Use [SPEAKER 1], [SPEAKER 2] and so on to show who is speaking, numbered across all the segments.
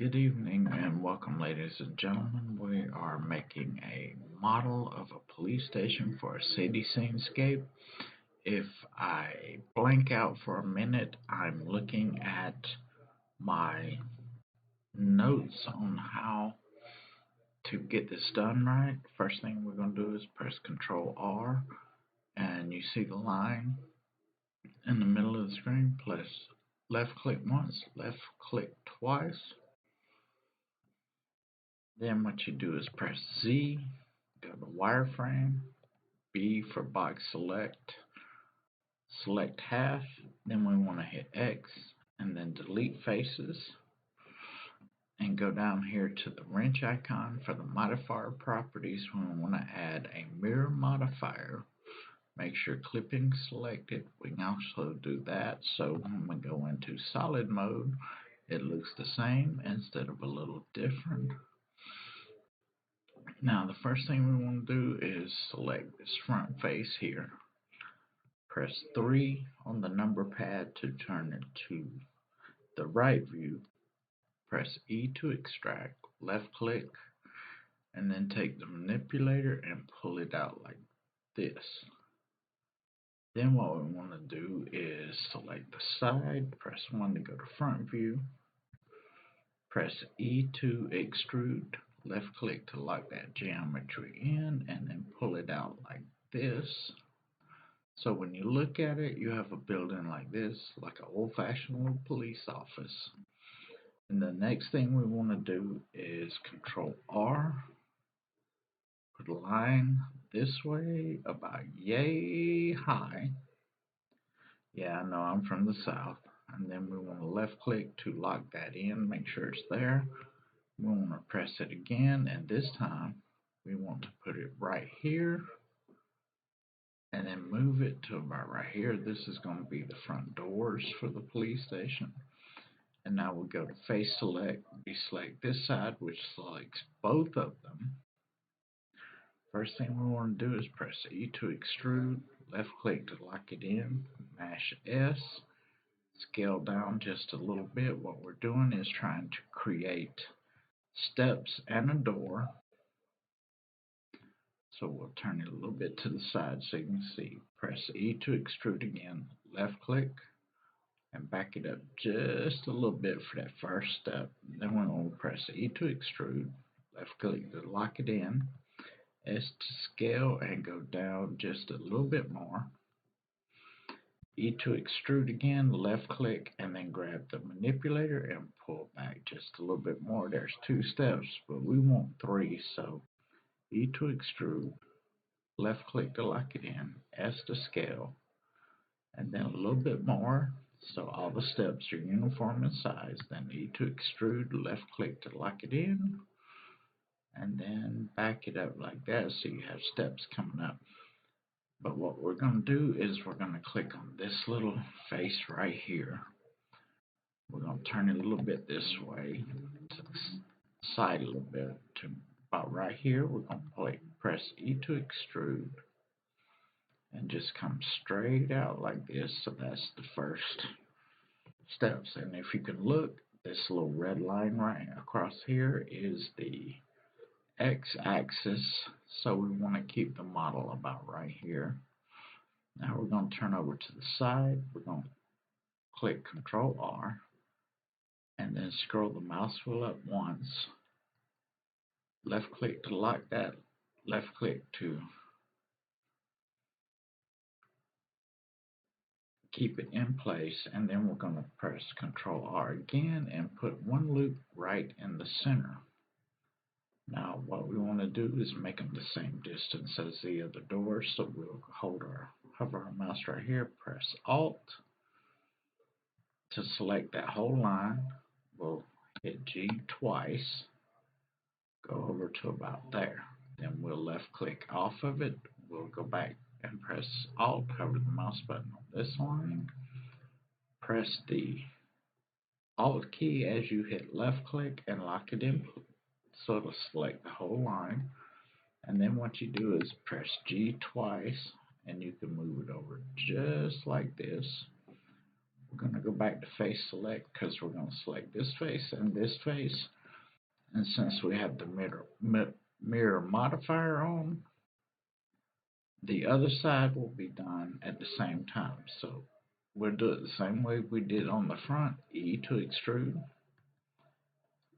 [SPEAKER 1] Good evening and welcome, ladies and gentlemen. We are making a model of a police station for a city scenescape. If I blank out for a minute, I'm looking at my notes on how to get this done right. First thing we're going to do is press Control R, and you see the line in the middle of the screen. Press left click once, left click twice. Then what you do is press Z, go to wireframe, B for box select, select half, then we want to hit X and then delete faces and go down here to the wrench icon for the modifier properties. We want to add a mirror modifier. Make sure clipping selected. We can also do that so when we go into solid mode it looks the same instead of a little different. Now the first thing we want to do is select this front face here. Press 3 on the number pad to turn it to the right view. Press E to extract, left click, and then take the manipulator and pull it out like this. Then what we want to do is select the side, press 1 to go to front view, press E to extrude, left click to lock that geometry in, and then pull it out like this. So when you look at it, you have a building like this, like an old-fashioned police office. And the next thing we want to do is Control R, put a line this way about yay high. Yeah, I know I'm from the south. And then we want to left click to lock that in, make sure it's there. We want to press it again, and this time we want to put it right here and then move it to about right here. This is going to be the front doors for the police station. And now we go to face select, deselect this side, which selects both of them. First thing we want to do is press E to extrude, left click to lock it in, mash S, scale down just a little bit. What we're doing is trying to create steps and a door. So we'll turn it a little bit to the side so you can see. Press E to extrude again, left click, and back it up just a little bit for that first step. Then we'll press E to extrude, left click to lock it in, S to scale and go down just a little bit more. E to extrude again, left click, and then grab the manipulator and pull back just a little bit more. There's 2 steps, but we want 3, so E to extrude, left click to lock it in, S to scale, and then a little bit more so all the steps are uniform in size. Then E to extrude, left click to lock it in, and then back it up like that so you have steps coming up. But what we're going to do is we're going to click on this little face right here. We're going to turn it a little bit this way to the side a little bit to about right here. We're going to press E to extrude and just come straight out like this. So that's the first steps. And if you can look, this little red line right across here is the X-axis. So we want to keep the model about right here. Now we're going to turn over to the side. We're going to click Control R and then scroll the mouse wheel up once. Left click to lock that. Left click to keep it in place, and then we're going to press Control R again and put one loop right in the center. Now what we want to do is make them the same distance as the other doors, so we'll hover our mouse right here, press Alt to select that whole line. We'll hit G twice, go over to about there, then we'll left click off of it. We'll go back and press Alt, hover the mouse button on this line, press the Alt key as you hit left click and lock it in, so it'll select the whole line. And then what you do is press G twice and you can move it over just like this. We're going to go back to face select because we're going to select this face and this face. And since we have the mirror modifier on, the other side will be done at the same time. So we'll do it the same way we did on the front. E to extrude,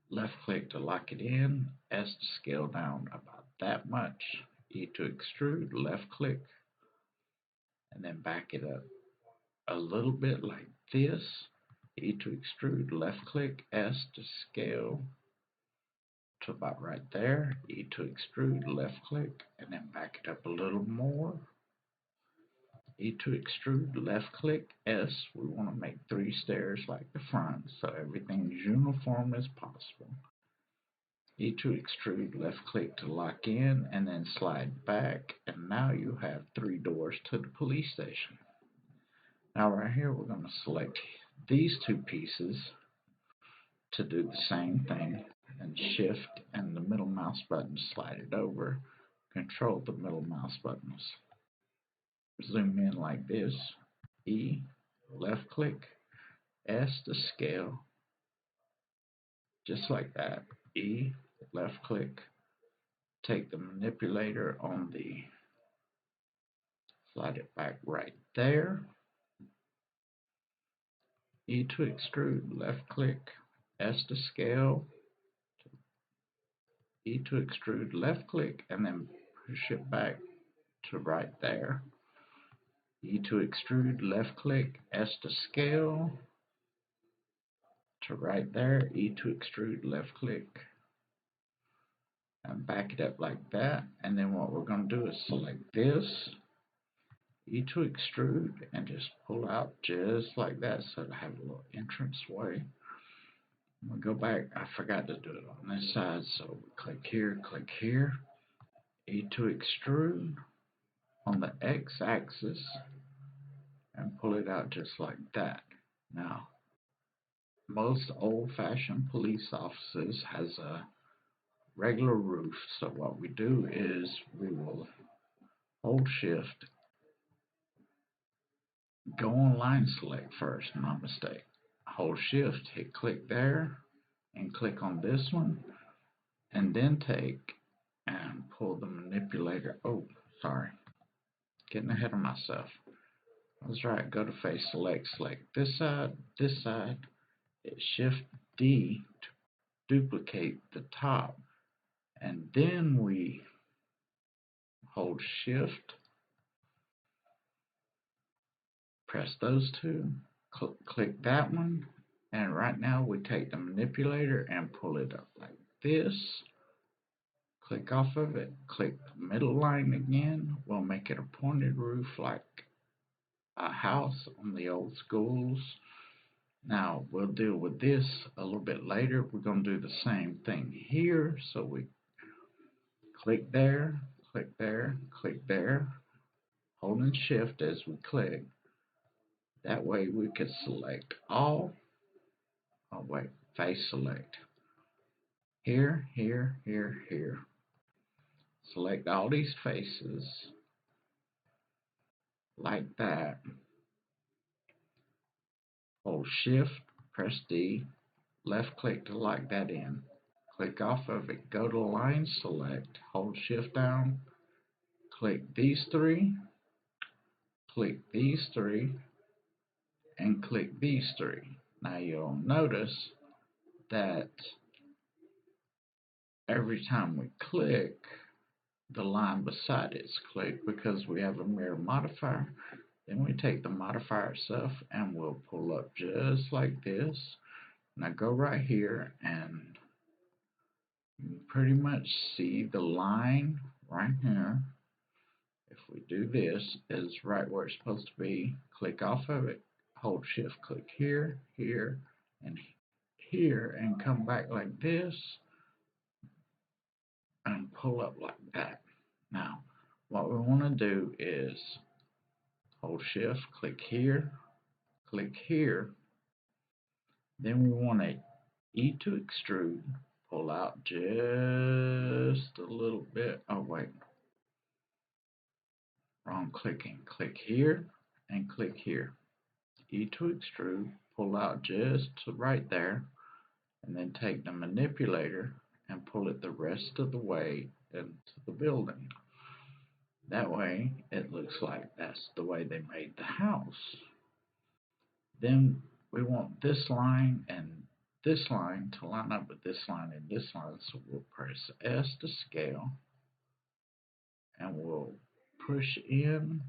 [SPEAKER 1] left click to lock it in, S to scale down about that much, E to extrude, left click, and then back it up a little bit like this. E to extrude, left click, S to scale to about right there. E to extrude, left click, and then back it up a little more. E to extrude, left click, S. We want to make 3 stairs like the front so everything's uniform as possible. E to extrude, left click to lock in, and then slide back, and now you have 3 doors to the police station. Now right here we're going to select these 2 pieces to do the same thing, and shift and the middle mouse button to slide it over, control the middle mouse buttons. Zoom in like this, E, left click, S to scale, just like that, E, left click, take the manipulator on the, slide it back right there, E to extrude, left click, S to scale, E to extrude, left click, and then push it back to right there. E to extrude, left click, S to scale to right there. E to extrude, left click, and back it up like that. And then what we're going to do is select this, E to extrude, and just pull out just like that so it'll have a little entrance way. We'll go back. I forgot to do it on this side, so we click here, E to extrude on the X axis, and pull it out just like that. Now, most old-fashioned police offices has a regular roof, so what we do is we will hold shift, go on line select first, my mistake. Hold shift, hit click there, and click on this one, and then take and pull the manipulator. Oh, sorry, getting ahead of myself. That's right, go to face select, select this side, hit shift D to duplicate the top, and then we hold shift, press those 2, click that one, and right now we take the manipulator and pull it up like this, click off of it, click the middle line again. We'll make it a pointed roof like a house on the old schools. Now we'll deal with this a little bit later. We're going to do the same thing here, so we click there, click there, click there, holding shift as we click. That way we could select all, oh wait, face select. Here, here, here, here. Select all these faces like that. Hold shift, press D, left click to lock that in. Click off of it, go to line select, hold shift down, click these 3, click these 3, and click these 3. Now you'll notice that every time we click, the line beside it's clicked because we have a mirror modifier. Then we take the modifier itself and we'll pull up just like this. Now go right here and you can pretty much see the line right here. If we do this, is right where it's supposed to be. Click off of it, hold shift, click here, here, and here, and come back like this and pull up like that. Now, what we want to do is hold shift, click here, then we want to E to extrude, pull out just a little bit. Oh wait, wrong clicking. Click here and click here. E to extrude, pull out just to right there, and then take the manipulator and pull it the rest of the way into the building. That way it looks like that's the way they made the house. Then we want this line and this line to line up with this line and this line, so we'll press S to scale, and we'll push in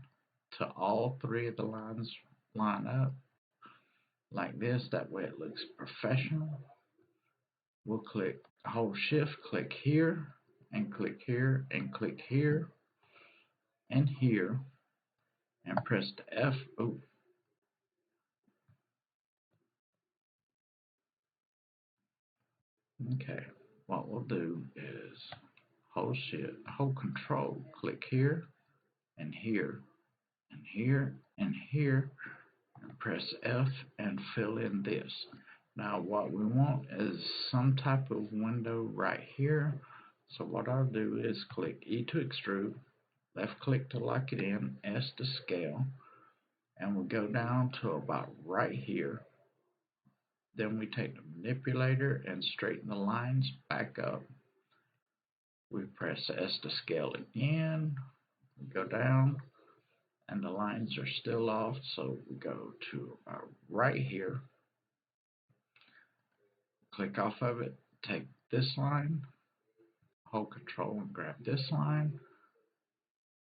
[SPEAKER 1] to all three of the lines line up like this. That way it looks professional. We'll hold shift, click here, and click here, and click here, and here, and press the F. Oh. Okay, what we'll do is hold shift, hold control, click here, and here, and here, and here, and press F and fill in this. Now what we want is some type of window right here. So what I'll do is click E to extrude, left click to lock it in, S to scale, and we'll go down to about right here. Then we take the manipulator and straighten the lines back up. We press S to scale again, we go down, and the lines are still off, so we go to about right here. Click off of it, take this line, hold control and grab this line,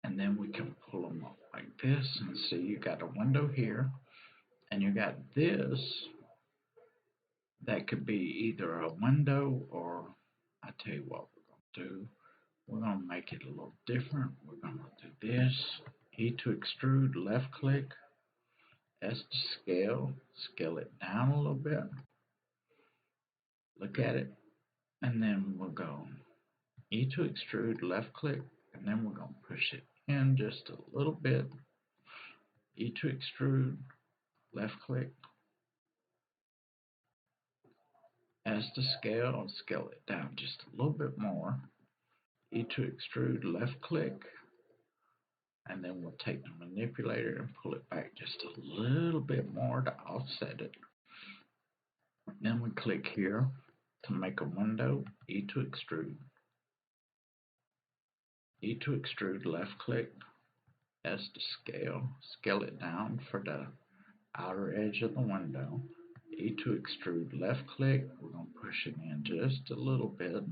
[SPEAKER 1] and then we can pull them up like this, and see you got a window here, and you got this that could be either a window, or I tell you what we're going to do. We're going to make it a little different. We're going to do this, E to extrude, left click, S to scale, scale it down a little bit, look at it, and then we'll go E to extrude, left click, and then we're going to push it in just a little bit, E to extrude, left click, S to scale, scale it down just a little bit more, E to extrude, left click, and then we'll take the manipulator and pull it back just a little bit more to offset it. Then we click here to make a window, E to extrude, E to extrude, left click, S to scale, scale it down for the outer edge of the window, E to extrude, left click, we're going to push it in just a little bit,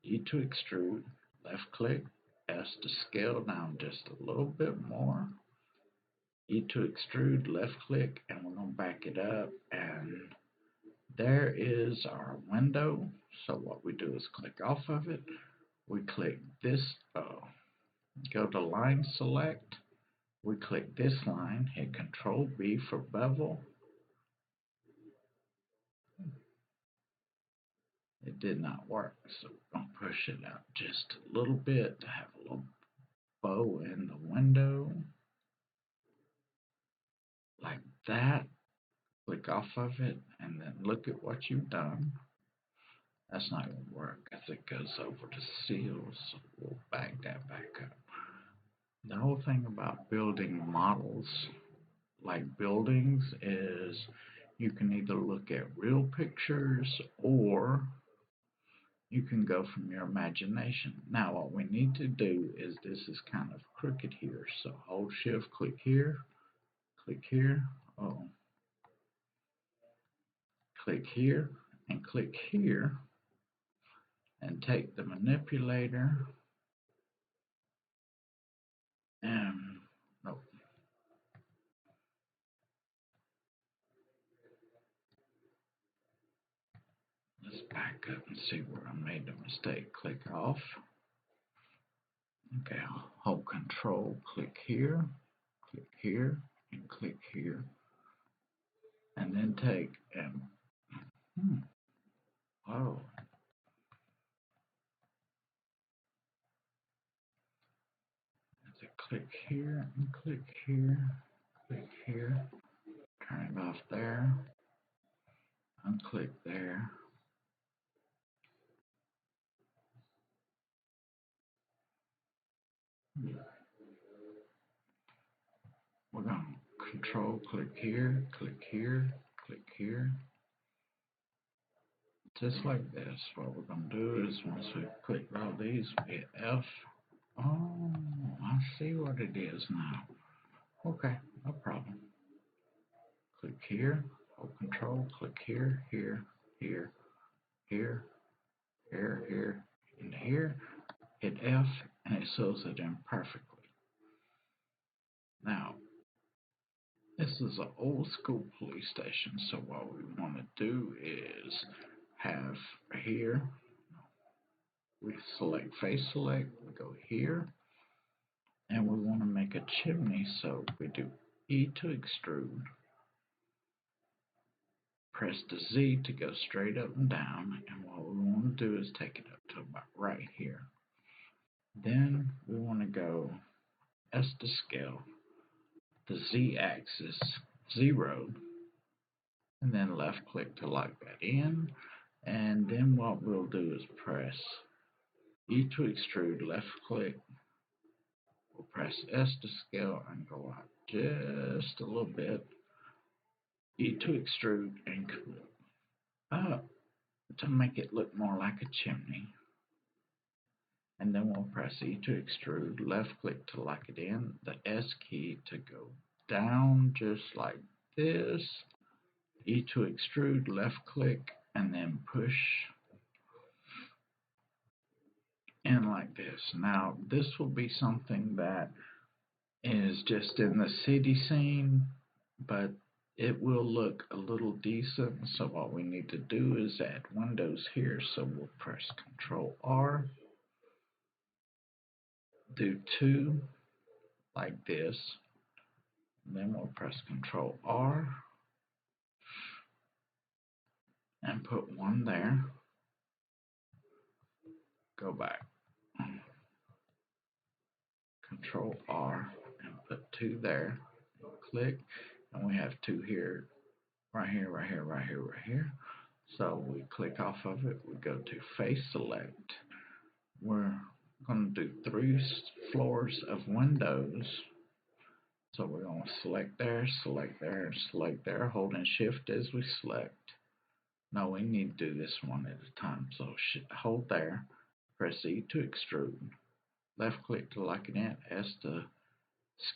[SPEAKER 1] E to extrude, left click, S to scale down just a little bit more, E to extrude, left click, and we're going to back it up, and there is our window. So what we do is click off of it, we click this, go to line select, we click this line, hit Control B for bevel. It did not work, so we're going to push it out just a little bit to have a little bow in the window, like that. Click off of it, and then look at what you've done. That's not going to work as it goes over the seals, so we'll back that back up. The whole thing about building models like buildings is you can either look at real pictures or you can go from your imagination. Now what we need to do is, this is kind of crooked here, so hold shift, click here, click here, click here, and click here, and take the manipulator and let's back up and see where I made the mistake. Click off. Okay, hold control, click here, and click here. And then take and click here and click here, click here, turn it off there, unclick there. We're going to control, click here, click here, click here. Just like this. What we're going to do is once we click all these, we hit F. Oh, I see what it is now. Okay, no problem. Click here, hold control, click here, here, here, here, here, here, and here. Hit F, and it sews it in perfectly. Now, this is an old school police station, so what we want to do is have here, we select face select, we go here, and we want to make a chimney, so we do E to extrude, press the Z to go straight up and down, and what we want to do is take it up to about right here. Then we want to go S to scale, the Z axis 0, and then left click to lock that in, and then what we'll do is press E to extrude, left click, we'll press S to scale and go out just a little bit, E to extrude and come up to make it look more like a chimney. And then we'll press E to extrude, left click to lock it in, the S key to go down just like this, E to extrude, left click, and then push in like this. Now this will be something that is just in the city scene, but it will look a little decent, so what we need to do is add windows here, so we'll press Control R, do 2 like this, and then we'll press Control R and put 1 there, go back, Control R and put 2 there, click, and we have 2 here, right here, right here, right here, right here. So we click off of it, we go to face select, we're going to do 3 floors of windows, so we're going to select there, and select there, holding shift as we select. No, we need to do this one at a time, so hold there, press E to extrude, left click to lock it in, S to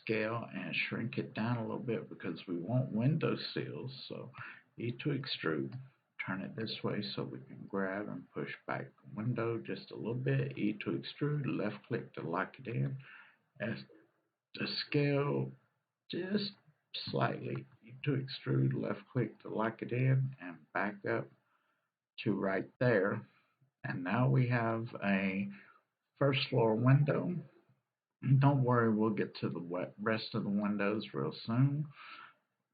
[SPEAKER 1] scale and shrink it down a little bit because we want window sills, so E to extrude, turn it this way so we can grab and push back the window just a little bit, E to extrude, left click to lock it in, S to scale just slightly, E to extrude, left click to lock it in, and back up to right there. And now we have a first floor window. Don't worry, we'll get to the rest of the windows real soon.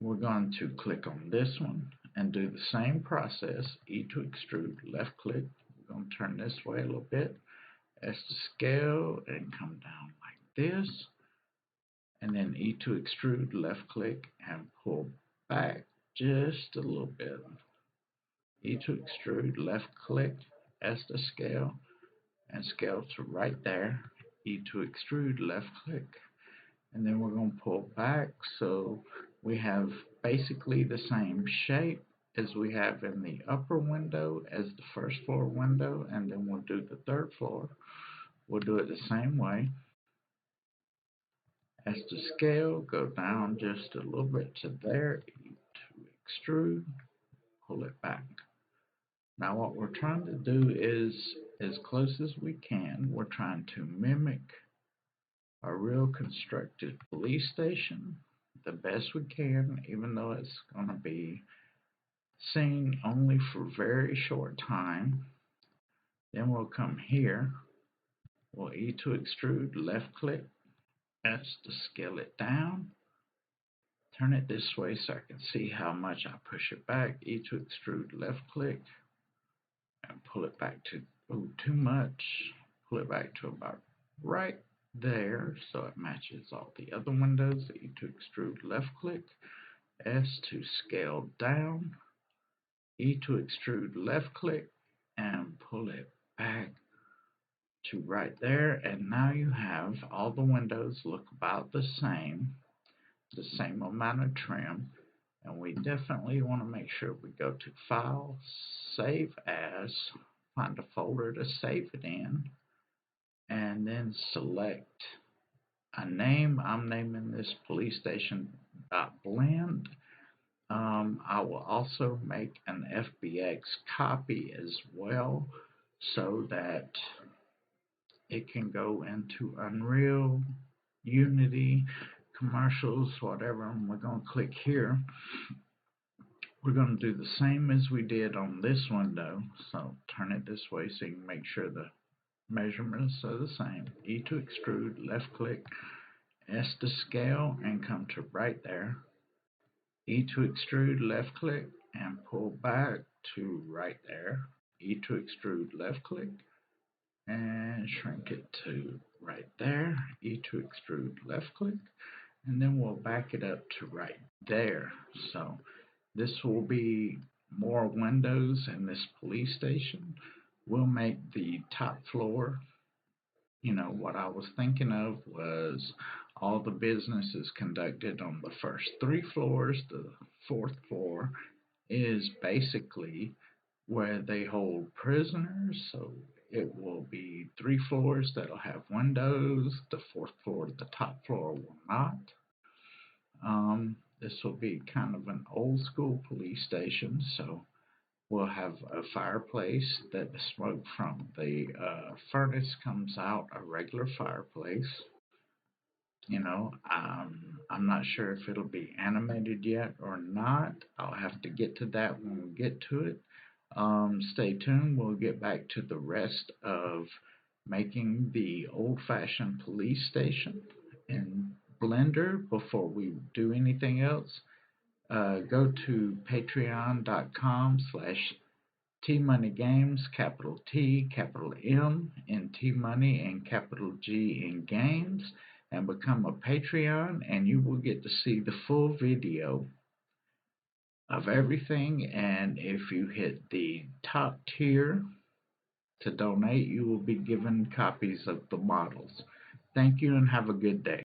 [SPEAKER 1] We're going to click on this one and do the same process, E to extrude, left click, we're going to turn this way a little bit, S to scale and come down like this, and then E to extrude, left click and pull back just a little bit, E to extrude, left click, S to scale and scale to right there, E to extrude, left click, and then we're going to pull back so we have basically the same shape as we have in the upper window as the first floor window, and then we'll do the third floor. We'll do it the same way. As to scale, go down just a little bit to there, E to extrude, pull it back. Now what we're trying to do is, as close as we can, we're trying to mimic a real constructed police station the best we can, even though it's going to be seen only for very short time. Then we'll come here, we'll E to extrude, left click, S to scale it down, turn it this way so I can see how much I push it back, E to extrude, left click, and pull it back to, too much, pull it back to about right there so it matches all the other windows, E to extrude, left click, S to scale down, E to extrude, left click, and pull it back to right there, and now you have all the windows look about the same. the same amount of trim, and we definitely want to make sure we go to File, Save As, find a folder to save it in, and then select a name. I'm naming this police station .blend. I will also make an FBX copy as well so that it can go into Unreal, Unity, commercials, whatever, and we're going to click here. We're going to do the same as we did on this window, so turn it this way so you can make sure the measurements are the same. E to extrude, left click, S to scale, and come to right there. E to extrude, left click, and pull back to right there. E to extrude, left click, and shrink it to right there. E to extrude, left click, and then we'll back it up to right there. So this will be more windows in this police station. We'll make the top floor, what I was thinking of was all the business is conducted on the first 3 floors. The 4th floor is basically where they hold prisoners, so it will be 3 floors that'll have windows. The 4th floor, the top floor, will not. This will be kind of an old school police station, so we'll have a fireplace that the smoke from the furnace comes out, a regular fireplace. I'm not sure if it'll be animated yet or not. I'll have to get to that when we get to it. Stay tuned. We'll get back to the rest of making the old-fashioned police station in Blender. Before we do anything else, go to patreon.com/TMoneyGames, capital T, capital M in T Money, and capital G in Games, and become a Patreon, and you will get to see the full video of everything. And if you hit the top tier to donate, you will be given copies of the models. Thank you and have a good day.